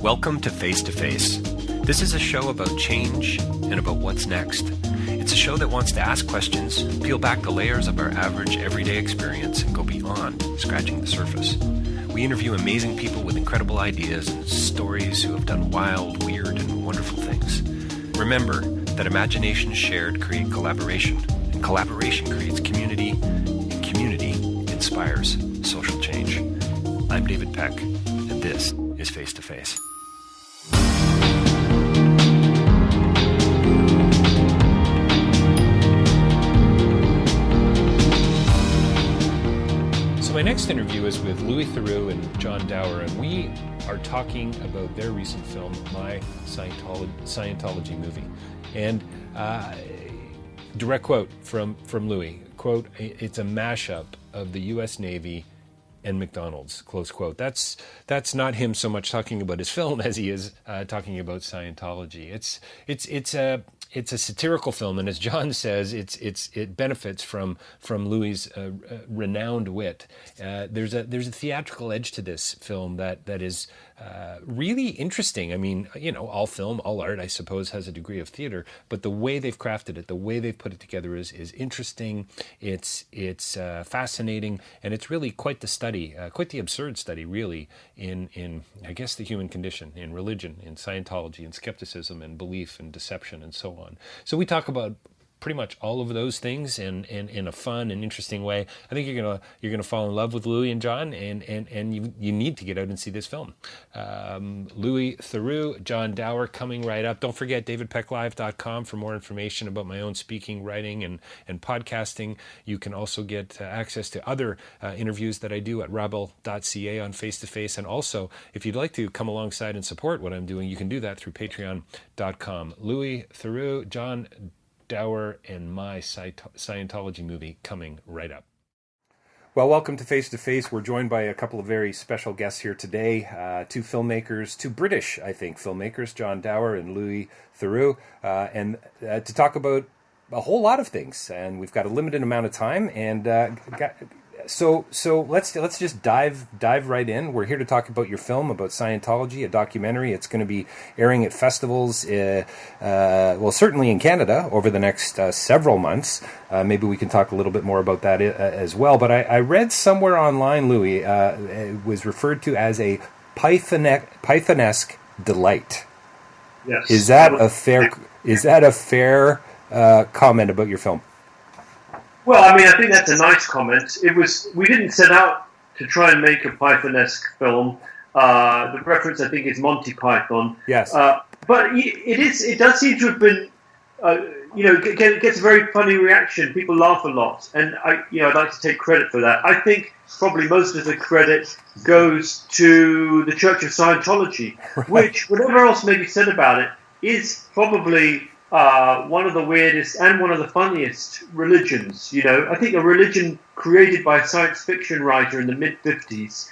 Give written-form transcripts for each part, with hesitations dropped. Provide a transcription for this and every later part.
Welcome to Face to Face. This is a show about change and about what's next. It's a show that wants to ask questions, peel back the layers of our average everyday experience, and go beyond scratching the surface. We interview amazing people with incredible ideas and stories who have done wild, weird, and wonderful things. Remember that imagination shared creates collaboration, and collaboration creates community, and community inspires social change. I'm David Peck, and this is Face to Face. My next interview is with Louis Theroux and John Dower, and we are talking about their recent film, My Scientology Movie. And direct quote from Louis, quote, "It's a mashup of the U.S. Navy and McDonald's," close quote. That's not him so much talking about his film as he is talking about Scientology. It's a satirical film, and as John says, it benefits from Louis' renowned wit. There's a theatrical edge to this film that is really interesting. I mean, you know, all film, all art, I suppose, has a degree of theater, but the way they've crafted it, the way they've put it together is interesting. It's fascinating, and it's really quite the study, quite the absurd study, really, in I guess the human condition, in religion, in Scientology, in skepticism, and belief, and deception, and so on. So we talk about pretty much all of those things in a fun and interesting way. I think you're gonna fall in love with Louis and John, and you need to get out and see this film. Louis Theroux, John Dower coming right up. Don't forget davidpecklive.com for more information about my own speaking, writing, and podcasting. You can also get access to other interviews that I do at rabble.ca on Face to Face. And also, if you'd like to come alongside and support what I'm doing, you can do that through patreon.com. Louis Theroux, John Dower, and My Scientology Movie coming right up. Well, welcome to Face to Face. We're joined by a couple of very special guests here today, two filmmakers, two British, I think, filmmakers, John Dower and Louis Theroux, and to talk about a whole lot of things. And we've got a limited amount of time, and so let's just dive right in. We're here to talk about your film, about Scientology, a documentary. It's going to be airing at festivals, well, certainly in Canada over the next several months. Maybe we can talk a little bit more about that as well. But I read somewhere online, Louis, it was referred to as a Pythonesque delight. Yes. Is that a fair comment about your film? Well, I mean, I think that's a nice comment. We didn't set out to try and make a Pythonesque film. The reference, I think, is Monty Python. Yes. But it does seem to have been, it gets a very funny reaction. People laugh a lot. And I'd like to take credit for that. I think probably most of the credit goes to the Church of Scientology, right, which, whatever else may be said about it, is probably one of the weirdest and one of the funniest religions. You know, I think a religion created by a science fiction writer in the mid-50s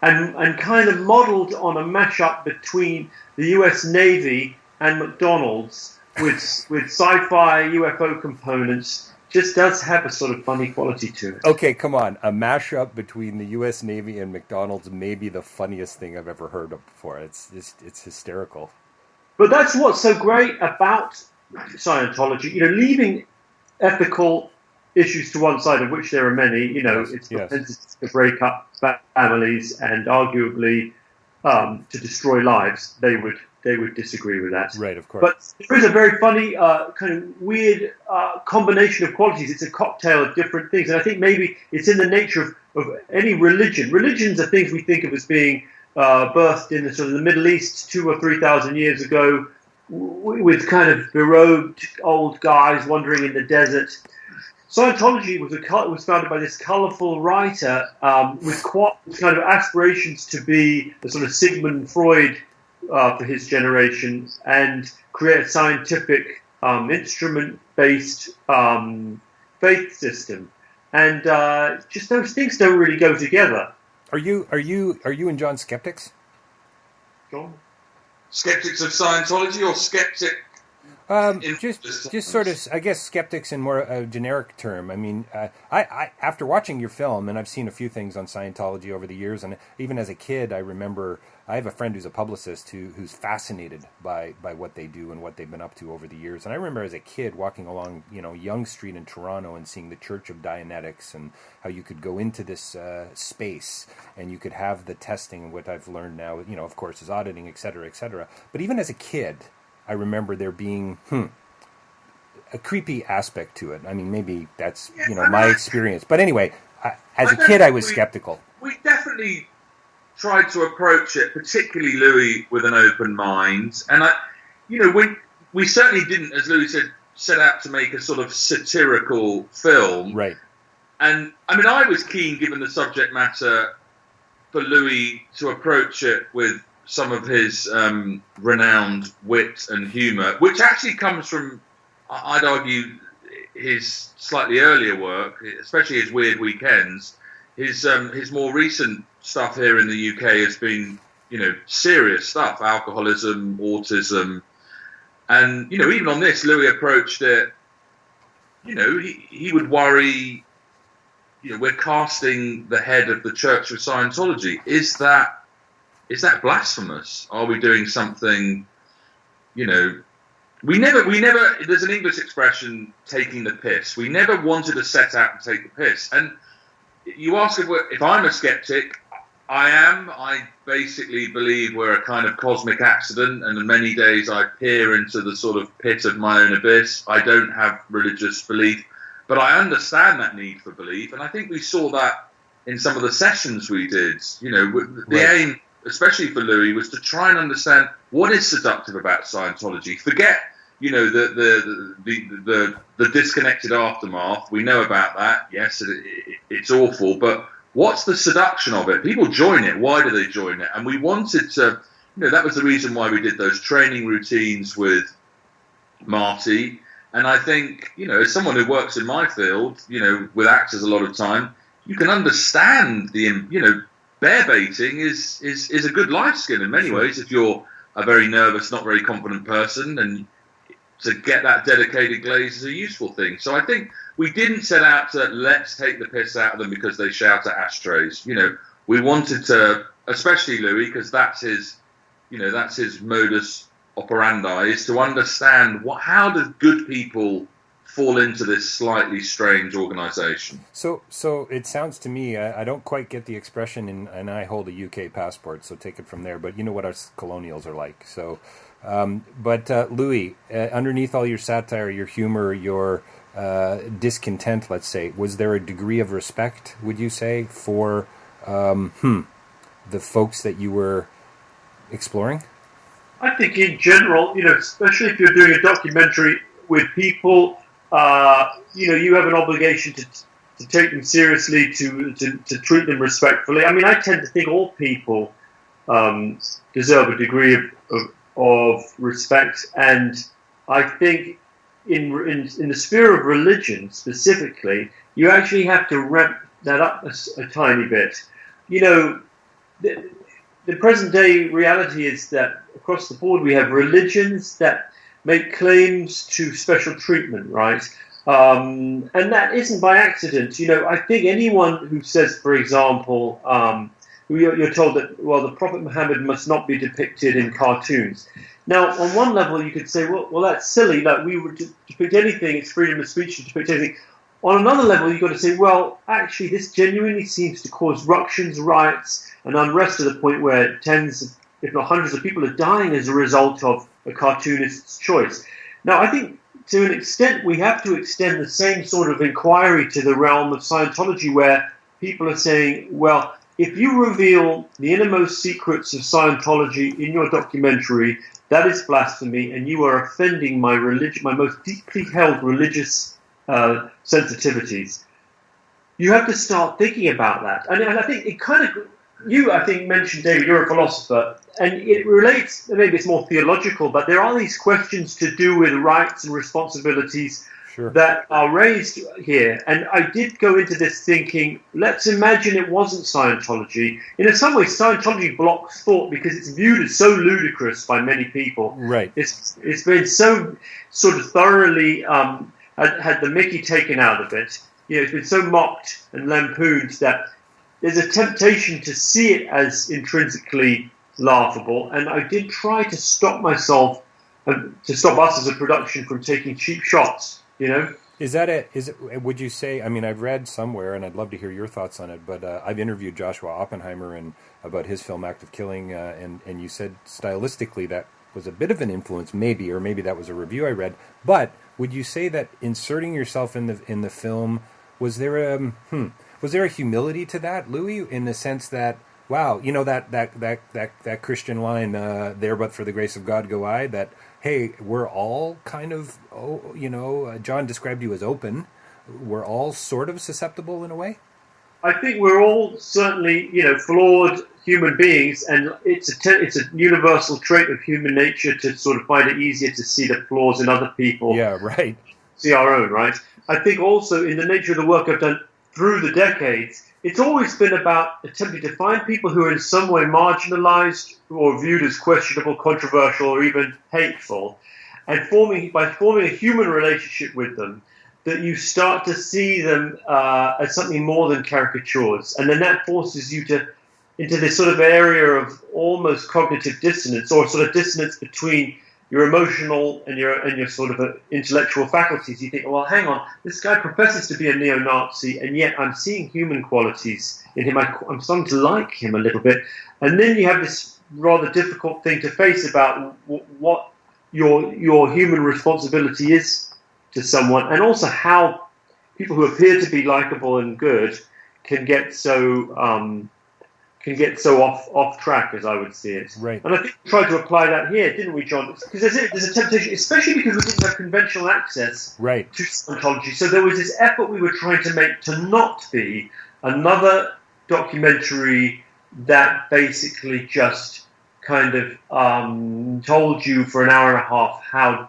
and kind of modeled on a mashup between the US Navy and McDonald's with sci-fi UFO components just does have a sort of funny quality to it. Okay, come on. A mashup between the US Navy and McDonald's may be the funniest thing I've ever heard of before. It's hysterical. But that's what's so great about Scientology, leaving ethical issues to one side, of which there are many. It's to break up families and arguably to destroy lives. They would disagree with that. Right, of course. But there is a very funny kind of weird combination of qualities. It's a cocktail of different things, and I think maybe it's in the nature of any religion. Religions are things we think of as being birthed in the Middle East 2,000 or 3,000 years ago, with kind of berobed old guys wandering in the desert. Scientology was founded by this colourful writer with kind of aspirations to be a sort of Sigmund Freud for his generation and create a scientific instrument-based faith system. And just those things don't really go together. Are you and John skeptics? John? Skeptics of Scientology or skeptic Just sort of, I guess, skeptics in more a generic term. I mean, I after watching your film, and I've seen a few things on Scientology over the years, and even as a kid, I remember I have a friend who's a publicist who's fascinated by what they do and what they've been up to over the years. And I remember as a kid walking along, Yonge Street in Toronto and seeing the Church of Dianetics and how you could go into this space and you could have the testing, and what I've learned now, of course, is auditing, et cetera, et cetera. But even as a kid, I remember there being a creepy aspect to it. I mean, maybe that's my experience. But anyway, as a kid, I was skeptical. We definitely tried to approach it, particularly Louis, with an open mind. And we certainly didn't, as Louis said, set out to make a sort of satirical film. Right. And I mean, I was keen, given the subject matter, for Louis to approach it with some of his renowned wit and humour, which actually comes from, I'd argue, his slightly earlier work, especially his Weird Weekends. His more recent stuff here in the UK has been, serious stuff, alcoholism, autism. And, even on this, Louis approached it, he would worry, we're casting the head of the Church of Scientology. Is that blasphemous? Are we doing something, we never, there's an English expression, taking the piss. We never wanted to set out and take the piss. And you ask if I'm a skeptic, I am. I basically believe we're a kind of cosmic accident, and in many days I peer into the sort of pit of my own abyss. I don't have religious belief, but I understand that need for belief, and I think we saw that in some of the sessions we did. The aim, especially for Louis, was to try and understand what is seductive about Scientology. Forget, the disconnected aftermath. We know about that. Yes, it's awful, but what's the seduction of it? People join it. Why do they join it? And we wanted to, that was the reason why we did those training routines with Marty. And I think, as someone who works in my field, with actors a lot of time, you can understand bear baiting is a good life skill in many ways if you're a very nervous, not very confident person, and to get that dedicated glaze is a useful thing. So I think we didn't set out to let's take the piss out of them because they shout at ashtrays. We wanted to, especially Louis, because that's his modus operandi, is to understand how do good people fall into this slightly strange organisation. So it sounds to me, I don't quite get the expression, and I hold a UK passport, so take it from there, but you know what us colonials are like. So, but Louis, underneath all your satire, your humour, your discontent, let's say, was there a degree of respect, would you say, for the folks that you were exploring? I think in general, especially if you're doing a documentary with people, you have an obligation to take them seriously, to treat them respectfully. I mean, I tend to think all people deserve a degree of respect, and I think in the sphere of religion specifically, you actually have to ramp that up a tiny bit. The present day reality is that across the board we have religions that make claims to special treatment, right? And that isn't by accident. I think anyone who says, for example, you're told that, the Prophet Muhammad must not be depicted in cartoons. Now, on one level, you could say, well, that's silly. Like, we would depict anything. It's freedom of speech to depict anything. On another level, you've got to say, well, actually, this genuinely seems to cause ructions, riots, and unrest to the point where tens, if not hundreds of people are dying as a result of a cartoonist's choice. Now, I think to an extent, we have to extend the same sort of inquiry to the realm of Scientology, where people are saying, well, if you reveal the innermost secrets of Scientology in your documentary, that is blasphemy, and you are offending my most deeply held religious sensitivities. You have to start thinking about that. And I think it kind of, I think, mentioned, David, you're a philosopher, and it relates, maybe it's more theological, but there are these questions to do with rights and responsibilities that are raised here. And I did go into this thinking, let's imagine it wasn't Scientology. In some ways, Scientology blocks thought because it's viewed as so ludicrous by many people. Right. It's been so sort of thoroughly had the Mickey taken out of it. It's been so mocked and lampooned that there's a temptation to see it as intrinsically laughable. And I did try to stop myself and to stop us as a production from taking cheap shots. Would you say, I mean, I've read somewhere, and I'd love to hear your thoughts on it, but I've interviewed Joshua Oppenheimer about his film Act of Killing, and you said stylistically that was a bit of an influence, maybe that was a review I read, but would you say that inserting yourself in the film, was there a humility to that, Louis, in the sense that, wow, that Christian line, there but for the grace of God go I, that, hey, we're all kind of, John described you as open. We're all sort of susceptible in a way? I think we're all certainly, flawed human beings, and it's a universal trait of human nature to sort of find it easier to see the flaws in other people. Yeah, right. See our own, right? I think also in the nature of the work I've done through the decades, it's always been about attempting to find people who are in some way marginalized or viewed as questionable, controversial, or even hateful, and by forming a human relationship with them, that you start to see them as something more than caricatures, and then that forces you into this sort of area of almost cognitive dissonance, or sort of dissonance between your emotional and your sort of intellectual faculties. You think, well, hang on, this guy professes to be a neo-Nazi, and yet I'm seeing human qualities in him. I'm starting to like him a little bit. And then you have this rather difficult thing to face about what your human responsibility is to someone, and also how people who appear to be likable and good can get so off track, as I would see it. Right. And I think we tried to apply that here, didn't we, John? Because there's a temptation, especially because we didn't have conventional access right. to Scientology. So there was this effort we were trying to make to not be another documentary that basically just kind of told you for an hour and a half how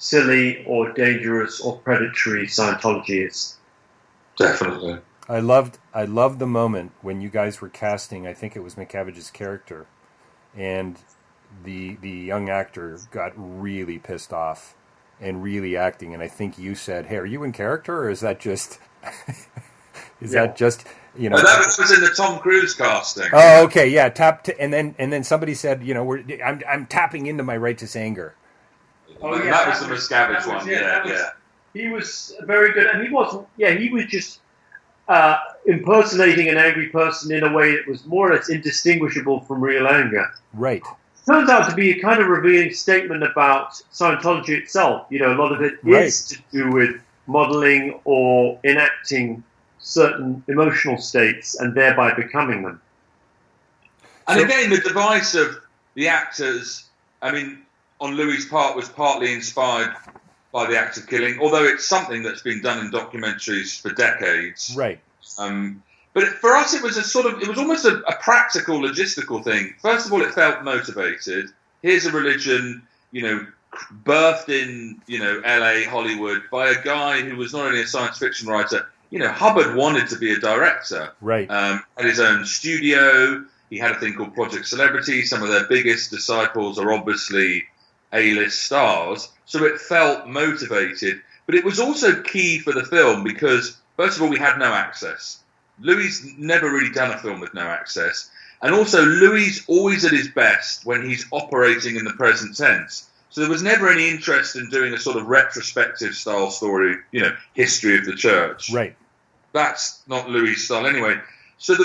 silly or dangerous or predatory Scientology is. Definitely. I loved the moment when you guys were casting, I think it was McCavige's character, and the young actor got really pissed off and really acting, and I think you said, hey, are you in character, or is that just that just that was in the Tom Cruise casting. Oh, okay, yeah, and then somebody said, I'm tapping into my righteous anger. Oh, yeah, that was the Miscavige one. Yeah. He was very good, and he wasn't. Yeah, he was just impersonating an angry person in a way that was more or less indistinguishable from real anger. Right. Turns out to be a kind of revealing statement about Scientology itself. A lot of it is to do with modeling or enacting certain emotional states and thereby becoming them. And again, the device of the actors, I mean, on Louis' part was partly inspired by the act of killing, although it's something that's been done in documentaries for decades. Right. But for us, it was almost a practical, logistical thing. First of all, it felt motivated. Here's a religion, birthed in, LA, Hollywood, by a guy who was not only a science fiction writer. Hubbard wanted to be a director. Right. Had his own studio. He had a thing called Project Celebrity. Some of their biggest disciples are obviously A-list stars. So it felt motivated. But it was also key for the film because, first of all, we had no access. Louis never really done a film with no access. And also, Louis always at his best when he's operating in the present tense. So there was never any interest in doing a sort of retrospective style story, history of the church. Right. That's not Louis' style anyway. So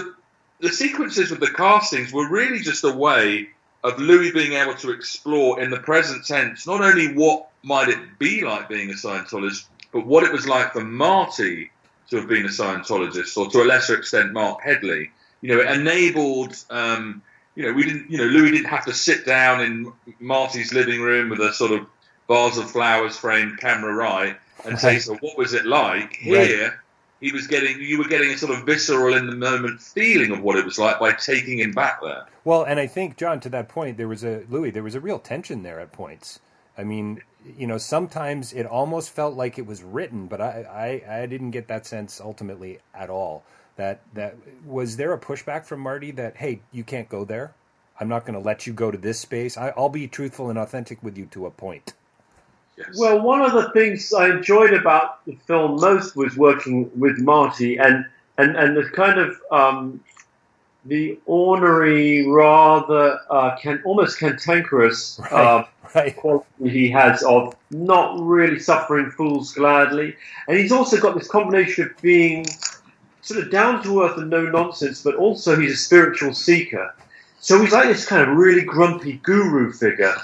the sequences with the castings were really just a way of Louis being able to explore in the present tense not only what might it be like being a Scientologist, but what it was like for Marty to have been a Scientologist, or to a lesser extent Mark Headley. It enabled, Louis didn't have to sit down in Marty's living room with a sort of vase of flowers framed camera right and say, so what was it like? Here, right. You were getting a sort of visceral in the moment feeling of what it was like by taking him back there. Well, and I think, John, to that point, there was a real tension there at points. I mean, sometimes it almost felt like it was written, but I didn't get that sense ultimately at all. That was there a pushback from Marty that, hey, you can't go there? I'm not going to let you go to this space. I'll be truthful and authentic with you to a point. Yes. Well, one of the things I enjoyed about the film most was working with Marty and the kind of the ornery, rather almost cantankerous quality he has of not really suffering fools gladly. And he's also got this combination of being sort of down to earth and no nonsense, but also he's a spiritual seeker. So he's like this kind of really grumpy guru figure.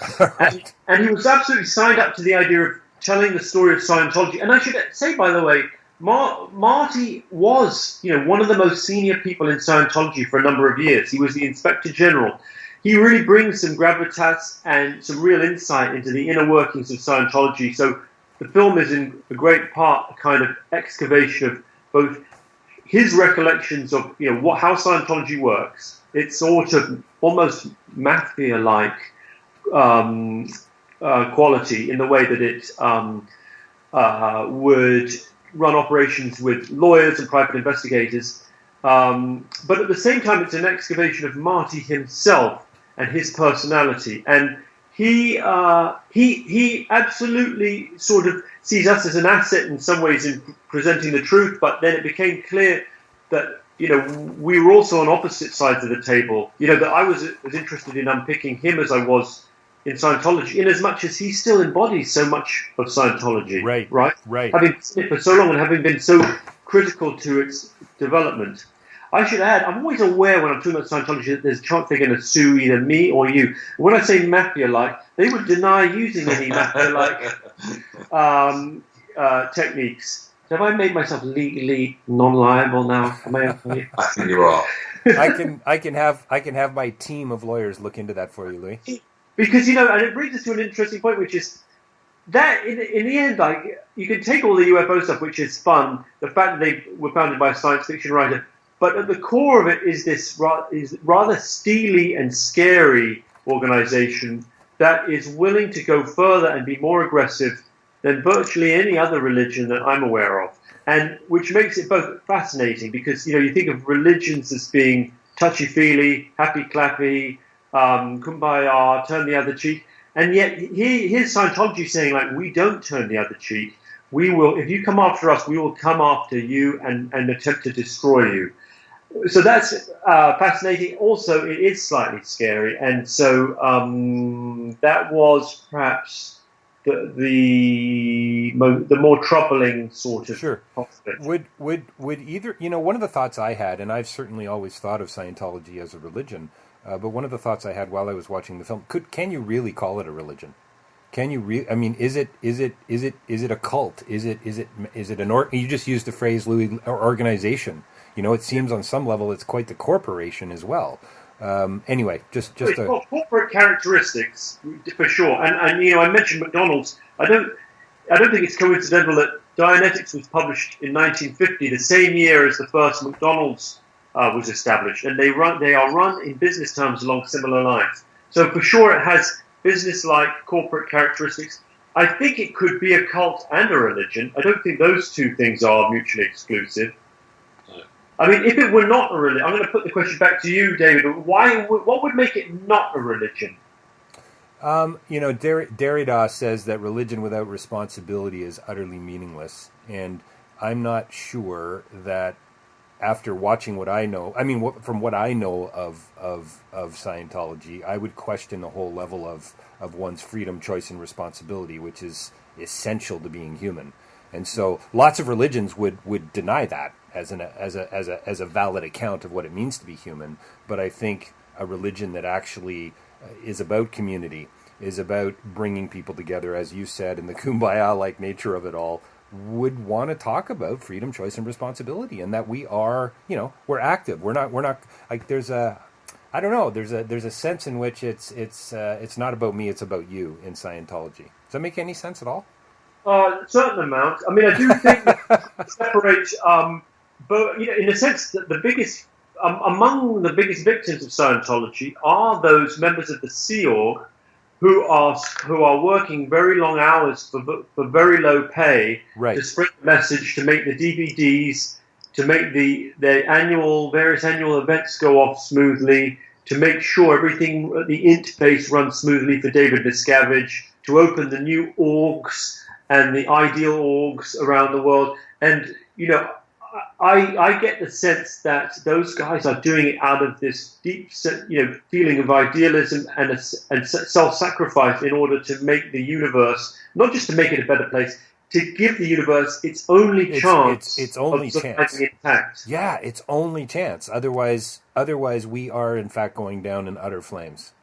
And he was absolutely signed up to the idea of telling the story of Scientology. And I should say, by the way, Marty was, one of the most senior people in Scientology for a number of years. He was the Inspector General. He really brings some gravitas and some real insight into the inner workings of Scientology. So the film is in a great part a kind of excavation of both his recollections of how Scientology works. It's sort of almost mafia-like quality in the way that it would run operations with lawyers and private investigators. But at the same time, it's an excavation of Marty himself and his personality. And he absolutely sort of sees us as an asset in some ways in presenting the truth, but then it became clear that we were also on opposite sides of the table. That I was as interested in unpicking him as I was in Scientology, in as much as he still embodies so much of Scientology. Right. Having seen it for so long and having been so critical to its development. I should add, I'm always aware when I'm talking about Scientology that there's a chance they're going to sue either me or you. When I say mafia-like, they would deny using any mafia-like techniques. So have I made myself legally non-liable now? Am I okay? I think you are. I can have my team of lawyers look into that for you, Louis. Because and it brings us to an interesting point, which is that in the end, you can take all the UFO stuff, which is fun, the fact that they were founded by a science fiction writer, but at the core of it is this rather steely and scary organization that is willing to go further and be more aggressive than virtually any other religion that I'm aware of, and which makes it both fascinating because you think of religions as being touchy-feely, happy-clappy, kumbaya, turn the other cheek, and yet here's Scientology saying we don't turn the other cheek. We will, if you come after us, we will come after you and attempt to destroy you. So that's fascinating. Also, it is slightly scary, and so that was perhaps the more troubling sort of prospect. Would either one of the thoughts I had, and I've certainly always thought of Scientology as a religion, but one of the thoughts I had while I was watching the film, can you really call it a religion? Can you I mean, is it a cult? Is it an you just used the phrase, Louis, organization. It seems on some level it's quite the corporation as well. Anyway, just corporate characteristics for sure. And I mentioned McDonald's. I don't think it's coincidental that Dianetics was published in 1950, the same year as the first McDonald's was established, and they are run in business terms along similar lines. So for sure, it has business-like corporate characteristics. I think it could be a cult and a religion. I don't think those two things are mutually exclusive. I mean, if it were not a religion, I'm going to put the question back to you, David. What would make it not a religion? Derrida says that religion without responsibility is utterly meaningless, and I'm not sure that after watching what I know, from what I know of Scientology, I would question the whole level of one's freedom, choice, and responsibility, which is essential to being human. And so, lots of religions would deny that as a valid account of what it means to be human. But I think a religion that actually is about community, is about bringing people together, as you said, and the kumbaya-like nature of it all, would want to talk about freedom, choice, and responsibility, and that we are, we're active. We're not like there's a sense in which it's not about me, it's about you in Scientology. Does that make any sense at all? Certain amount. I mean, I do think that separates, but in a sense that the biggest among the biggest victims of Scientology are those members of the Sea Org who are working very long hours for very low pay to spread the message, to make the DVDs, to make the various annual events go off smoothly, to make sure everything at the interface runs smoothly for David Miscavige, to open the new orgs and the ideal orgs around the world. And, I get the sense that those guys are doing it out of this deep, feeling of idealism and self-sacrifice in order to make the universe, not just to make it a better place, to give the universe its only chance. Its only chance. Intact. Yeah, its only chance. Otherwise, we are in fact going down in utter flames.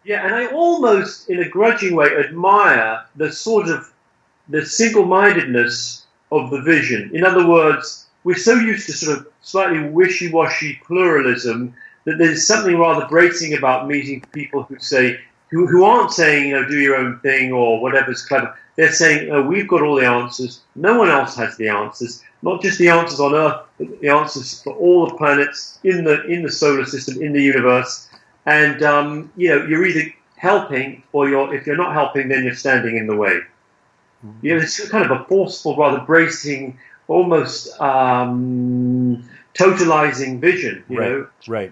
Yeah, and I almost, in a grudging way, admire the single-mindedness of the vision. In other words, we're so used to sort of slightly wishy-washy pluralism that there's something rather bracing about meeting people who aren't saying, do your own thing or whatever's clever. They're saying, we've got all the answers. No one else has the answers. Not just the answers on Earth, but the answers for all the planets in the solar system, in the universe. And you're either helping, or if you're not helping, then you're standing in the way. It's kind of a forceful, rather bracing, almost totalizing vision. Right.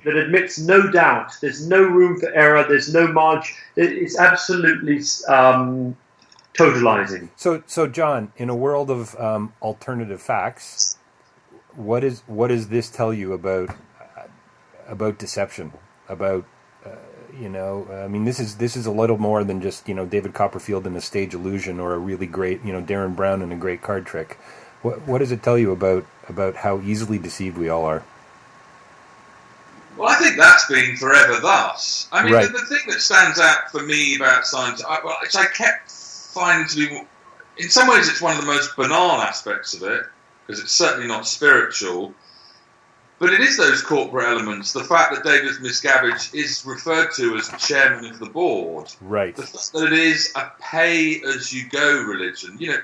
That admits no doubt. There's no room for error. There's no margin. It's absolutely totalizing. So John, in a world of alternative facts, what does this tell you about deception? About this is a little more than just David Copperfield in a stage illusion or a really great Darren Brown in a great card trick. What does it tell you about how easily deceived we all are? Well, I think that's been forever thus. I mean, right. the thing that stands out for me about science, which I kept finding to be, in some ways, it's one of the most banal aspects of it, because it's certainly not spiritual, but it is those corporate elements. The fact that David Miscavige is referred to as chairman of the board. Right. The fact that it is a pay-as-you-go religion. The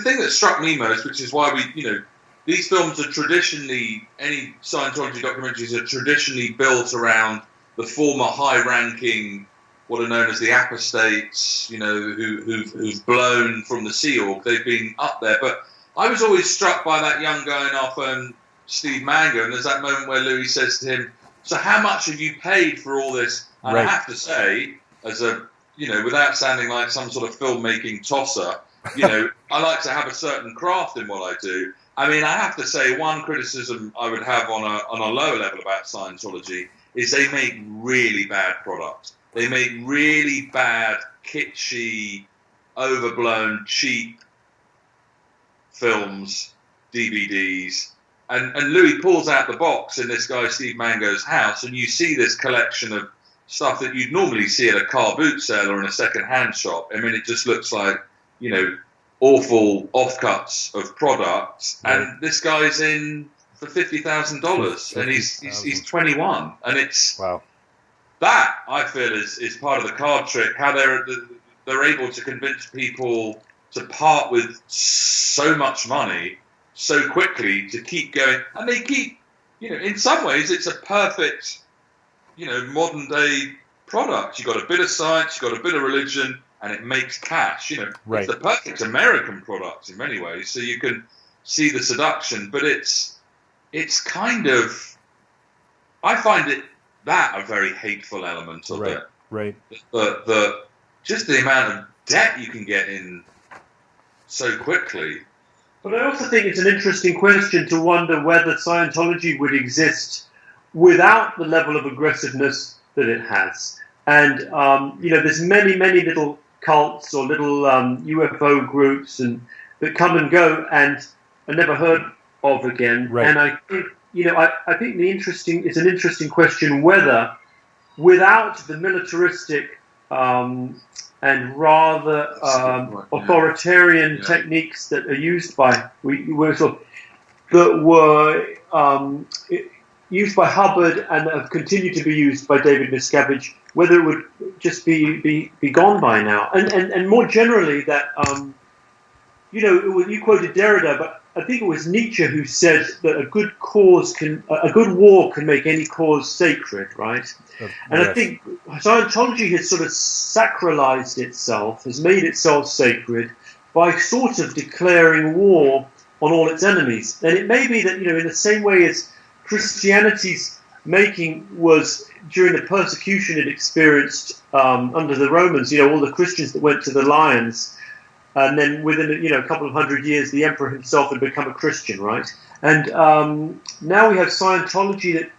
thing that struck me most, which is why these films are traditionally, any Scientology documentaries are traditionally built around the former high-ranking, what are known as the apostates, who've blown from the Sea Org. They've been up there. But I was always struck by that young guy in our firm, Steve Mango, and there's that moment where Louis says to him, so how much have you paid for all this? And right. I have to say, as a, without sounding like some sort of filmmaking tosser, I like to have a certain craft in what I do. I have to say, one criticism I would have on a lower level about Scientology is they make really bad products. They make really bad, kitschy, overblown, cheap films, DVDs. And Louis pulls out the box in this guy Steve Mango's house, and you see this collection of stuff that you'd normally see at a car boot sale or in a second-hand shop. It just looks like, awful offcuts of products, right. And this guy's in for $50,000, and he's 21, and it's wow. That I feel is part of the card trick. How they're able to convince people to part with so much money so quickly to keep going, and they keep, in some ways it's a perfect, modern day product. You've got a bit of science, you've got a bit of religion, and it makes cash. Right. It's the perfect American product in many ways. So you can see the seduction, but it's kind of, I find it a very hateful element of it. Right. The just the amount of debt you can get in so quickly. But I also think it's an interesting question to wonder whether Scientology would exist without the level of aggressiveness that it has. And, there's many, many little cults or little UFO groups that come and go and are never heard of again. Right. And I think, I think it's an interesting question whether, without the militaristic and rather authoritarian techniques that are used by used by Hubbard and have continued to be used by David Miscavige, whether it would just be gone by now. And more generally that, you quoted Derrida, but I think it was Nietzsche who said that a good war can make any cause sacred, right? And I think Scientology has sort of sacralized itself, has made itself sacred by sort of declaring war on all its enemies. And it may be that, in the same way as Christianity's making was during the persecution it experienced under the Romans, all the Christians that went to the lions. And then within a couple of hundred years, the emperor himself had become a Christian, right? And now we have Scientology that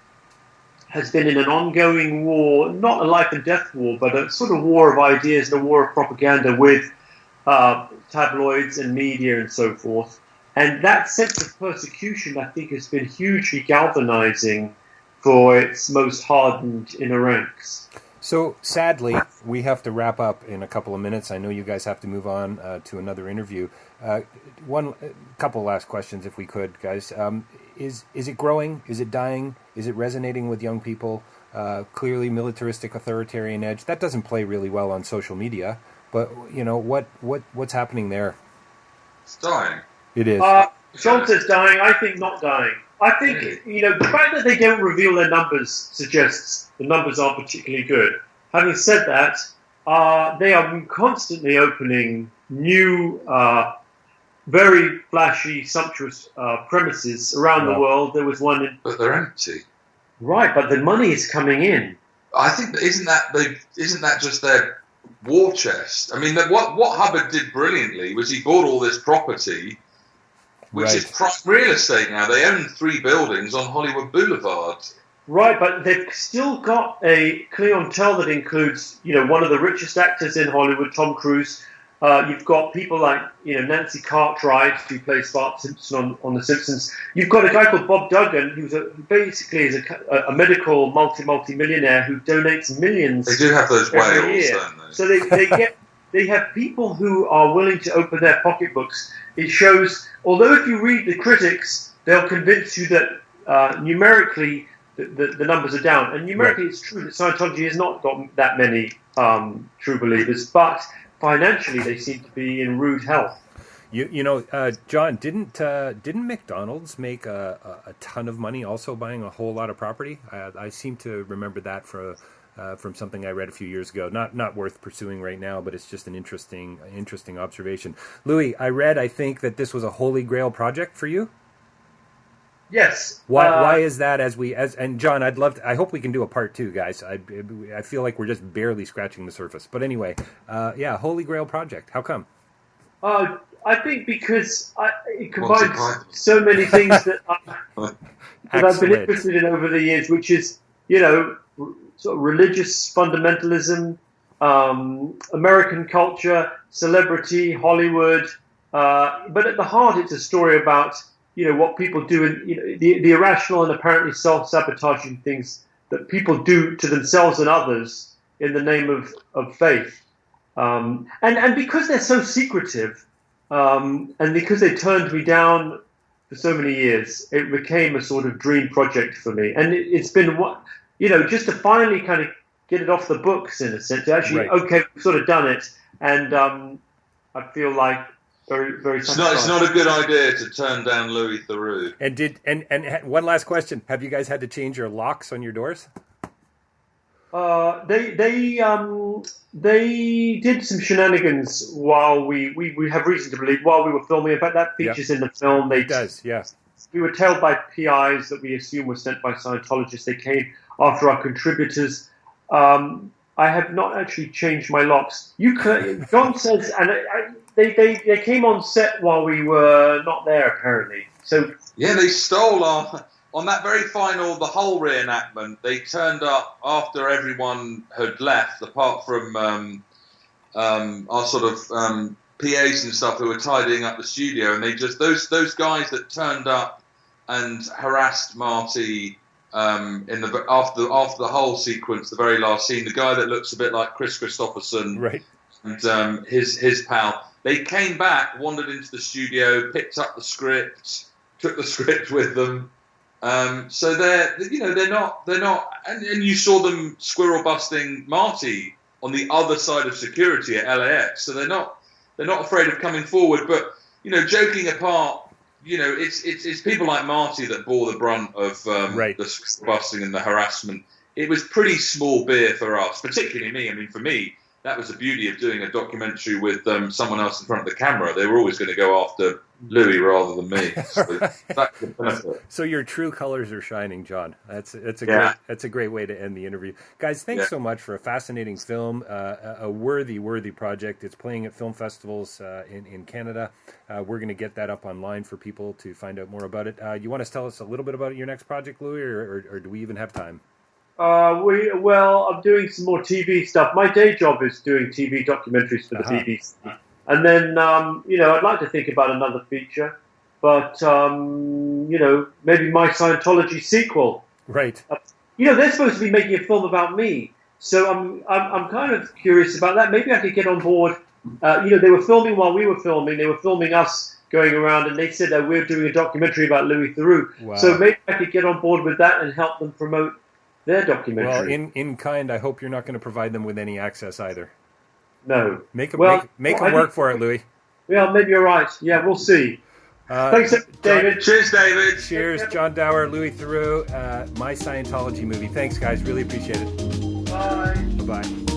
has been in an ongoing war, not a life and death war, but a sort of war of ideas and a war of propaganda with tabloids and media and so forth. And that sense of persecution, I think, has been hugely galvanizing for its most hardened inner ranks. So, sadly, we have to wrap up in a couple of minutes. I know you guys have to move on to another interview. Couple last questions, if we could, guys. Is it growing? Is it dying? Is it resonating with young people? Clearly, militaristic authoritarian edge. That doesn't play really well on social media. But, what's happening there? It's dying. It is. John says dying. I think not dying. I think, the fact that they don't reveal their numbers suggests the numbers aren't particularly good. Having said that, they are constantly opening new, very flashy, sumptuous premises around the world. There was one in... But they're empty. Right, but the money is coming in. I think, isn't that just their war chest? I mean, what Hubbard did brilliantly was he bought all this property, which is prime real estate now. They own 3 buildings on Hollywood Boulevard. Right, but they've still got a clientele that includes, one of the richest actors in Hollywood, Tom Cruise. You've got people like, Nancy Cartwright, who plays Bart Simpson on The Simpsons. You've got a guy called Bob Duggan, who's basically is a medical multi-millionaire who donates millions. They do have those whales, year. don't they? So they have people who are willing to open their pocketbooks. It shows, although if you read the critics, they'll convince you that numerically the numbers are down. And numerically it's true that Scientology has not got that many true believers, but financially they seem to be in rude health. John, didn't McDonald's make a ton of money also buying a whole lot of property? I seem to remember that from something I read a few years ago. Not worth pursuing right now, but it's just an interesting observation. Louis, I think that this was a holy grail project for you. Yes. Why is that? And John, I hope we can do a part 2, guys. I feel like we're just barely scratching the surface. But anyway, holy grail project. How come? I think because it combines so many things that I've been interested in over the years, which is, sort of religious fundamentalism, American culture, celebrity, Hollywood. But at the heart, it's a story about, what people do, and the irrational and apparently self-sabotaging things that people do to themselves and others in the name of faith. And because they're so secretive, and because they turned me down for so many years, it became a sort of dream project for me. And it's been just to finally kind of get it off the books in a sense. Actually, okay, we've sort of done it, and I feel like very, very satisfied. It's not a good idea to turn down Louis Theroux. And one last question: have you guys had to change your locks on your doors? They did some shenanigans while we have reason to believe while we were filming. In fact, that features in the film. It does, yeah. We were tailed by PIs that we assume were sent by Scientologists. They came after our contributors. I have not actually changed my locks. John says, and they came on set while we were not there, apparently. So yeah, they stole on that very final, the whole reenactment. They turned up after everyone had left, apart from our sort of PAs and stuff who were tidying up the studio, and they just those guys that turned up and harassed Marty. In the after the whole sequence, the very last scene, the guy that looks a bit like Chris Christopherson, right, and his pal, they came back, wandered into the studio, picked up the script, took the script with them. So they're not, and you saw them squirrel busting Marty on the other side of security at LAX. So they're not afraid of coming forward. But joking apart, it's people like Marty that bore the brunt of the busting and the harassment. It was pretty small beer for us, particularly me. I mean, for me, that was the beauty of doing a documentary with someone else in front of the camera. They were always going to go after Louis rather than me. So that's the benefit. So your true colors are shining, John. That's a great way to end the interview. Guys, thanks so much for a fascinating film, a worthy project. It's playing at film festivals in Canada. We're going to get that up online for people to find out more about it. You want to tell us a little bit about your next project, Louis, or do we even have time? I'm doing some more TV stuff. My day job is doing TV documentaries for the BBC. And then, I'd like to think about another feature, but, maybe My Scientology sequel. Right. They're supposed to be making a film about me. So I'm kind of curious about that. Maybe I could get on board. They were filming while we were filming. They were filming us going around, and they said that we're doing a documentary about Louis Theroux. Wow. So maybe I could get on board with that and help them promote their documentary. Well, in kind, I hope you're not going to provide them with any access either. No. Make them work for it, Louis. Yeah, maybe you're right. Yeah, we'll see. Thanks, David. Cheers, David. Cheers, John Dower, Louis Theroux, My Scientology Movie. Thanks, guys. Really appreciate it. Bye. Bye-bye.